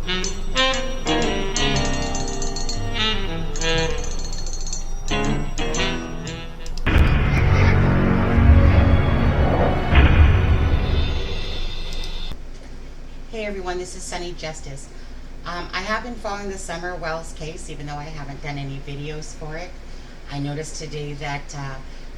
Hey everyone, this is Sunny Justice. I have been following the Summer Wells case, even though I haven't done any videos for it. I noticed today that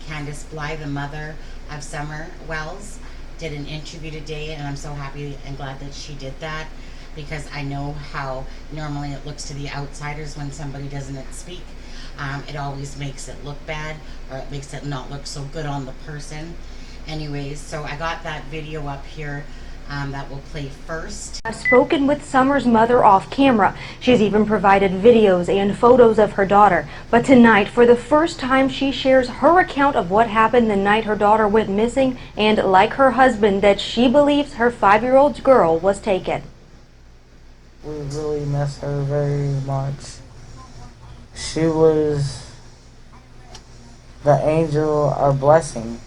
Candace Bly, the mother of Summer Wells, did an interview today, and I'm so happy and glad that she did that, because I know how normally it looks to the outsiders when somebody doesn't speak. It always makes it look bad, or it makes it not look so good on the person. Anyways, so I got that video up here that will play first. I've spoken with Summer's mother off camera. She's even provided videos and photos of her daughter. But tonight, for the first time, she shares her account of what happened the night her daughter went missing, and like her husband, that she believes her 5-year-old girl was taken. We really miss her very much. She was the angel, our blessing.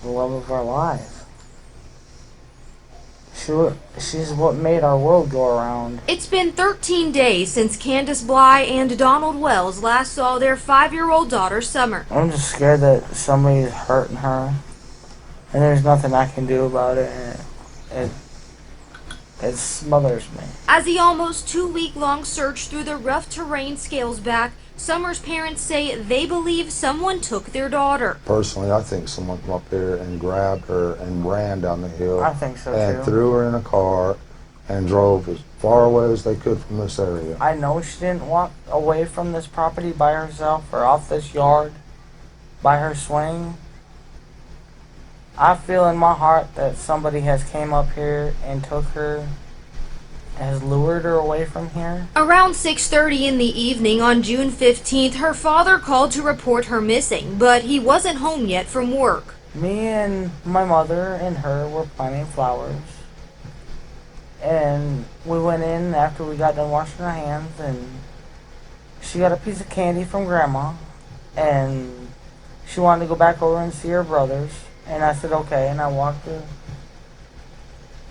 The love of our life. She's what made our world go around. It's been 13 days since Candace Bly and Donald Wells last saw their 5-year-old daughter, Summer. I'm just scared that somebody's hurting her, and there's nothing I can do about it, and it smothers me. As the almost 2-week-long search through the rough terrain scales back, Summer's parents say they believe someone took their daughter. Personally, I think someone came up here and grabbed her and ran down the hill. I think so and too. threw her in a car and drove as far away as they could from this area. I know she didn't walk away from this property by herself or off this yard by her swing. I feel in my heart that somebody has came up here and took her, has lured her away from here. Around 6:30 in the evening on June 15th, her father called to report her missing, but he wasn't home yet from work. Me and my mother and her were planting flowers. And we went in after we got done washing our hands, and she got a piece of candy from Grandma, and she wanted to go back over and see her brothers. And I said, okay, and I walked her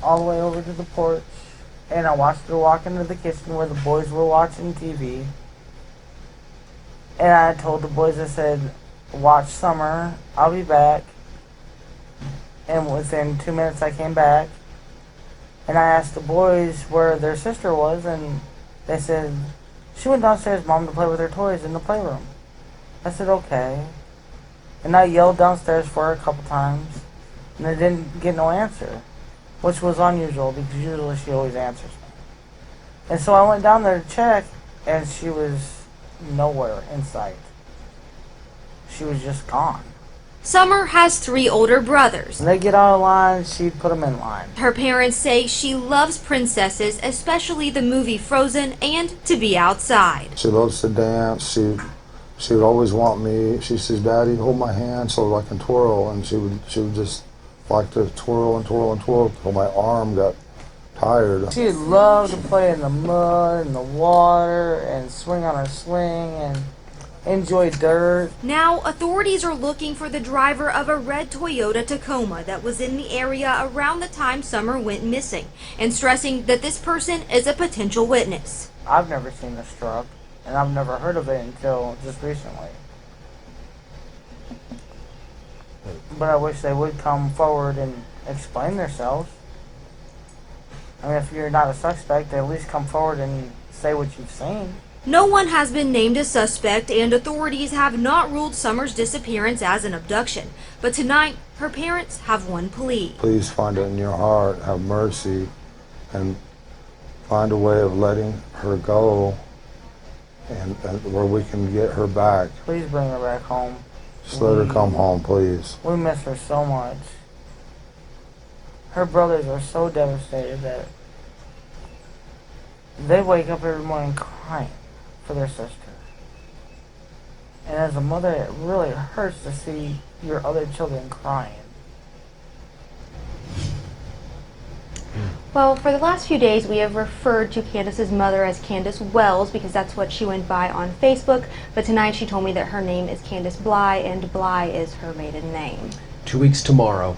all the way over to the porch, and I watched her walk into the kitchen where the boys were watching TV. And I told the boys, I said, watch Summer, I'll be back. And within 2 minutes I came back, and I asked the boys where their sister was, and they said, she went downstairs, Mom, to play with her toys in the playroom. I said, okay. And I yelled downstairs for her a couple times, and I didn't get no answer, which was unusual because usually she always answers me. And so I went down there to check, and she was nowhere in sight. She was just gone. Summer has 3 older brothers. When they get out of line, she'd put them in line. Her parents say she loves princesses, especially the movie Frozen, and to be outside. She loves to dance. She would always want me. She says, "Daddy, hold my hand so I can twirl," and she would just like to twirl and twirl and twirl until my arm got tired. She'd love to play in the mud and the water and swing on her swing and enjoy dirt. Now, authorities are looking for the driver of a red Toyota Tacoma that was in the area around the time Summer went missing, and stressing that this person is a potential witness. I've never seen this truck, and I've never heard of it until just recently. But I wish they would come forward and explain themselves. I mean, if you're not a suspect, at least come forward and say what you've seen. No one has been named a suspect, and authorities have not ruled Summer's disappearance as an abduction. But tonight, her parents have one plea. Please find it in your heart, have mercy, and find a way of letting her go, and where we can get her back. Please bring her back home. Just let her come home, please. We miss her so much. Her brothers are so devastated that they wake up every morning crying for their sister. And as a mother, it really hurts to see your other children crying. Well, for the last few days, we have referred to Candace's mother as Candace Wells because that's what she went by on Facebook. But tonight she told me that her name is Candace Bly, and Bly is her maiden name. 2 weeks tomorrow,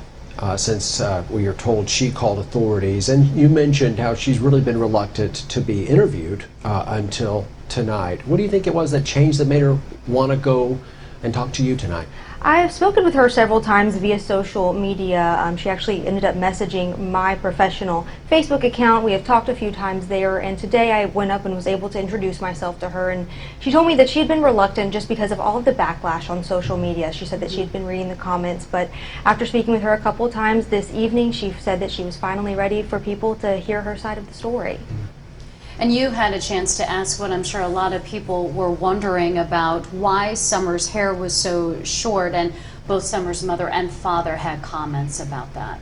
since we are told she called authorities. And you mentioned how she's really been reluctant to be interviewed until tonight. What do you think it was that changed that made her want to go and talk to you tonight? I've spoken with her several times via social media. She actually ended up messaging my professional Facebook account. We have talked a few times there, and today I went up and was able to introduce myself to her, and she told me that she had been reluctant just because of all of the backlash on social media. She said that she had been reading the comments, but after speaking with her a couple of times this evening, she said that she was finally ready for people to hear her side of the story. And you had a chance to ask what I'm sure a lot of people were wondering about, why Summer's hair was so short, and both Summer's mother and father had comments about that.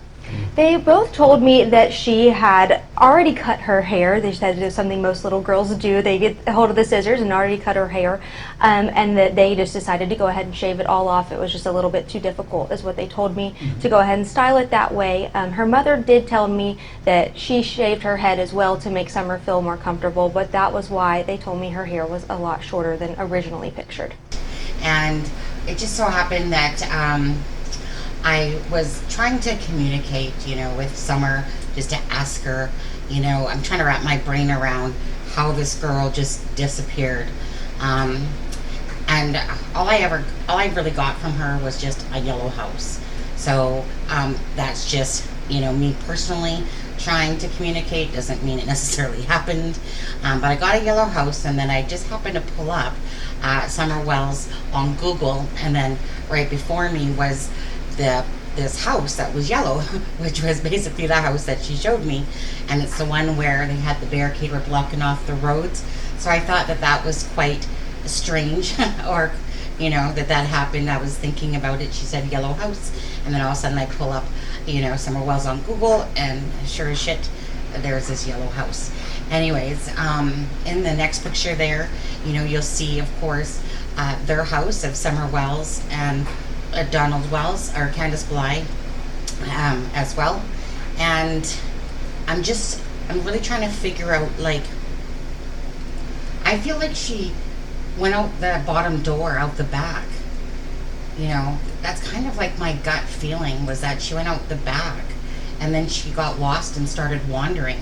They both told me that she had already cut her hair. They said it was something most little girls do. They get a hold of the scissors and already cut her hair, and that they just decided to go ahead and shave it all off. It was just a little bit too difficult, is what they told me, to go ahead and style it that way. Her mother did tell me that she shaved her head as well to make Summer feel more comfortable, but that was why they told me her hair was a lot shorter than originally pictured. And it just so happened that I was trying to communicate, with Summer, just to ask her, I'm trying to wrap my brain around how this girl just disappeared. And all I really got from her was just a yellow house. So that's just, me personally trying to communicate. Doesn't mean it necessarily happened. But I got a yellow house, and then I just happened to pull up Summer Wells on Google, and then right before me was this house that was yellow, which was basically the house that she showed me, and it's the one where they had the barricade were blocking off the roads. So I thought that was quite strange, or that happened. I was thinking about it. She said yellow house, and then all of a sudden I pull up Summer Wells on Google, and sure as shit, there's this yellow house. Anyways, in the next picture there, you'll see, of course, their house of Summer Wells and Donald Wells, or Candace Bly, as well. And I'm really trying to figure out, I feel like she went out the bottom door out the back. That's kind of like my gut feeling, was that she went out the back and then she got lost and started wandering.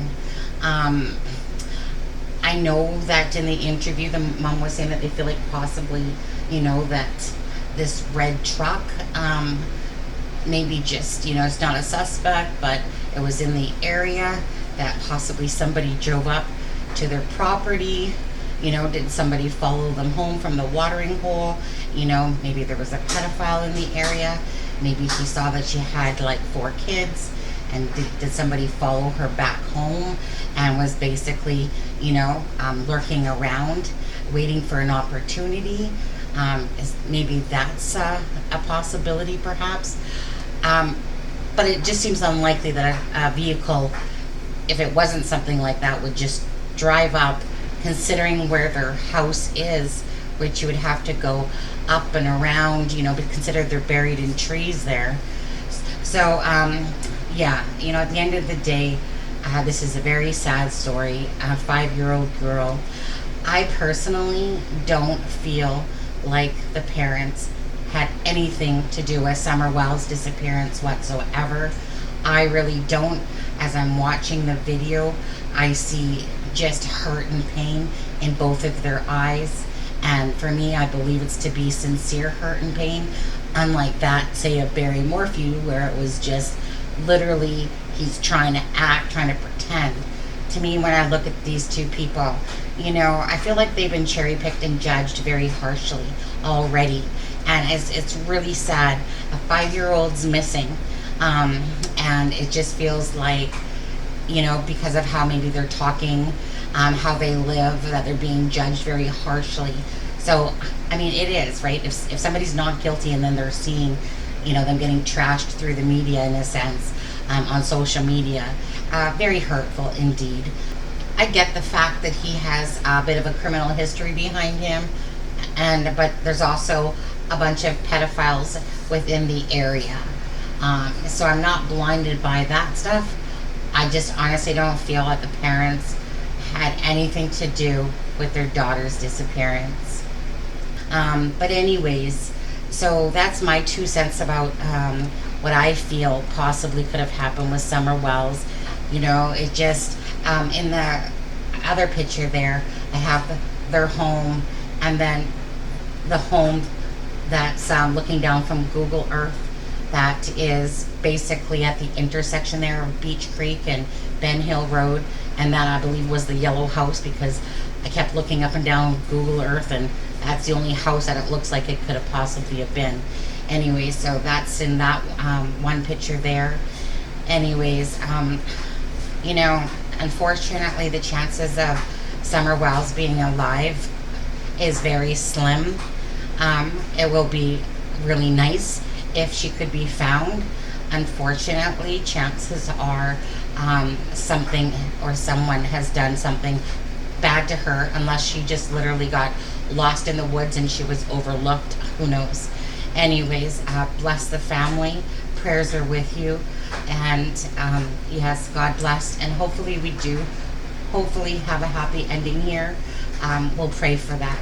I know that in the interview the mom was saying that they feel like possibly, that this red truck, maybe just, it's not a suspect, but it was in the area, that possibly somebody drove up to their property. Did somebody follow them home from the watering hole? Maybe there was a pedophile in the area. Maybe she saw that she had 4 kids, and did somebody follow her back home and was basically, lurking around, waiting for an opportunity? Maybe that's a possibility, perhaps. But it just seems unlikely that a vehicle, if it wasn't something like that, would just drive up, considering where their house is, which you would have to go up and around, but consider they're buried in trees there. So, yeah, at the end of the day, this is a very sad story. A 5-year-old girl. I personally don't feel like the parents had anything to do with Summer Wells' disappearance whatsoever. I really don't. As I'm watching the video, I see just hurt and pain in both of their eyes. And for me, I believe it's to be sincere hurt and pain, unlike that, say, of Barry Morphew, where it was just literally he's trying to act, trying to pretend. To me, when I look at these two people, I feel like they've been cherry-picked and judged very harshly already. And it's really sad. A 5-year-old's missing. And it just feels like, because of how maybe they're talking, how they live, that they're being judged very harshly. So, it is, right? If somebody's not guilty and then they're seeing, them getting trashed through the media, in a sense, on social media, very hurtful indeed. I get the fact that he has a bit of a criminal history behind him, but there's also a bunch of pedophiles within the area. So I'm not blinded by that stuff. I just honestly don't feel that the parents had anything to do with their daughter's disappearance. But anyways, so that's my 2 cents about what I feel possibly could have happened with Summer Wells. You know, it just, in the other picture there, I have their home, and then the home that's looking down from Google Earth, that is basically at the intersection there of Beach Creek and Ben Hill Road, and that I believe was the yellow house, because I kept looking up and down Google Earth, and that's the only house that it looks like it could have possibly have been. Anyway, so that's in that one picture there. Anyways, you know, unfortunately the chances of Summer Wells being alive is very slim. It will be really nice if she could be found. Unfortunately, chances are something or someone has done something bad to her, unless she just literally got lost in the woods and she was overlooked. Who knows? Anyways, bless the family. Prayers are with you. And yes, God bless. And hopefully we do hopefully have a happy ending here. We'll pray for that.